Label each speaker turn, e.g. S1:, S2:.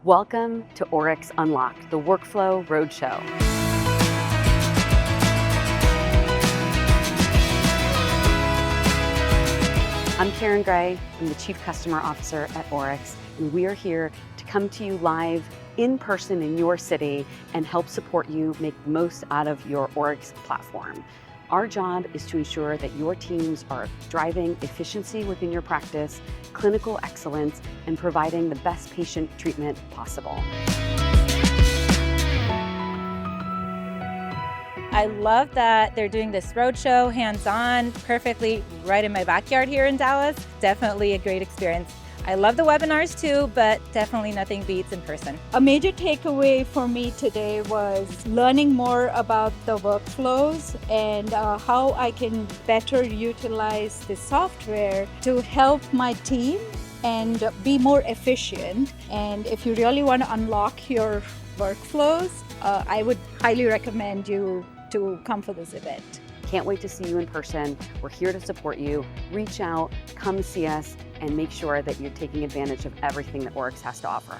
S1: Welcome to Oryx Unlocked, the Workflow Roadshow. I'm Karen Gray. I'm the Chief Customer Officer at Oryx, and we are here to come to you live in person in your city and help support you make the most out of your Oryx platform. Our job is to ensure that your teams are driving efficiency within your practice, clinical excellence, and providing the best patient treatment possible.
S2: I love that they're doing this roadshow hands-on, perfectly right in my backyard here in Dallas. Definitely a great experience. I love the webinars too, but definitely nothing beats in person.
S3: A major takeaway for me today was learning more about the workflows and how I can better utilize the software to help my team and be more efficient. And if you really want to unlock your workflows, I would highly recommend you to come for this event.
S1: Can't wait to see you in person. We're here to support you. Reach out, come see us, and make sure that you're taking advantage of everything that Oryx has to offer.